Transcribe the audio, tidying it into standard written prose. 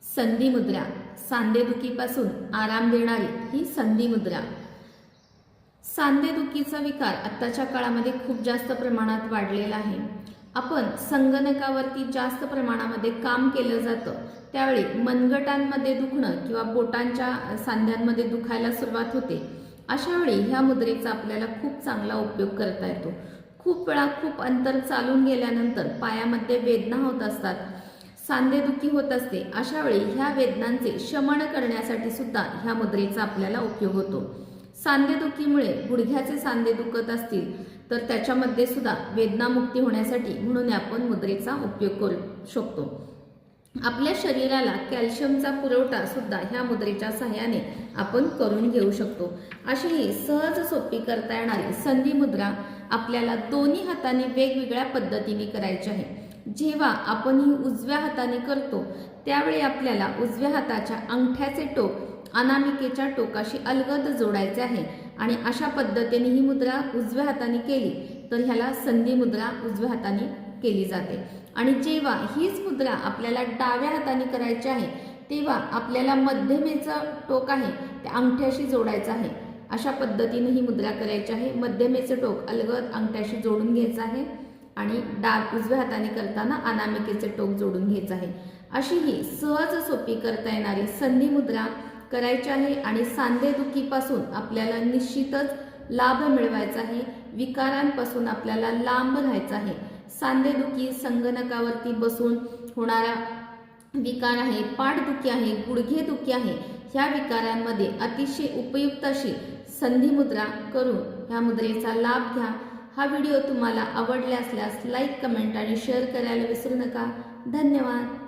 संधी मुद्रा, सांधेदुखीपासून आराम देणारी ही संधी मुद्रा। सांधेदुखीचा विकार आत्ताच्या काळामध्ये खूप जास्त प्रमाणात वाढलेला आहे। आपण संगणकावरती जास्त प्रमाणामध्ये काम केलं जातं, त्यावेळी मनगटांमध्ये दुखणं किंवा बोटांच्या सांध्यांमध्ये दुखायला सुरुवात होते। अशा वेळी ह्या मुद्रेचा आपल्याला खूप चांगला उपयोग करता येतो। खूप वेळा खूप अंतर चालून गेल्यानंतर पायामध्ये वेदना होत असतात, सांधेदुखी होत असते। अशा वेळी ह्या वेदनांचे शमन करण्यासाठी सुद्धा ह्या मुद्रेचा आपल्याला उपयोग होतो। सांधेदुखीमुळे गुडघ्याचे सांधे दुखत असतील तर त्याच्यामध्ये सुद्धा वेदनामुक्ती होण्यासाठी म्हणून आपण मुद्रेचा उपयोग करू शकतो। आपल्या शरीराला कॅल्शियमचा पुरवठा सुद्धा ह्या मुद्रेच्या सहाय्याने आपण करून घेऊ शकतो। अशी ही सहज सोपी करता येणारी संधी मुद्रा आपल्याला दोन्ही हाताने वेगवेगळ्या पद्धतीने करायची आहे। जेव्हा आपण ही उजव्या हाताने करतो त्यावेळी आपल्याला उजव्या हाताच्या अंगठ्याचे टोक अनामिकेच्या टोकाशी अलगद जोडायचे आहे आणि अशा पद्धतीने ही मुद्रा उजव्या हाताने केली तर ह्याला संधी मुद्रा उजव्या हाताने केली जाते। आणि जेव्हा हीच मुद्रा आपल्याला डाव्या हाताने करायची आहे तेव्हा आपल्याला मध्यमेचं टोक आहे ते अंगठ्याशी जोडायचं आहे। अशा पद्धतीने ही मुद्रा करायची आहे। मध्यमेचं टोक अलगद अंगठ्याशी जोडून घ्यायचं आहे आणि उजव्या हाताने करताना अनामिकेचे टोक जोडून घ्यायचं आहे। अशी ही सहज सोपी करता येणारी संधी मुद्रा करायची आहे आणि सांधेदुखीपासून आपल्याला निश्चितच लाभ मिळवायचा आहे। विकारांपासून आपल्याला लांब राहायचं आहे। सांधेदुखी, संगणकावरती बसून होणारा विकार आहे, पाठदुखी आहे, गुडघेदुखी आहे, ह्या विकारांमध्ये अतिशय उपयुक्त अशी संधी मुद्रा करून ह्या मुद्रेचा लाभ घ्या। हा व्हिडिओ तुम्हाला आवडला असल्यास लाईक, कमेंट आणि शेअर करायला विसरू नका। धन्यवाद।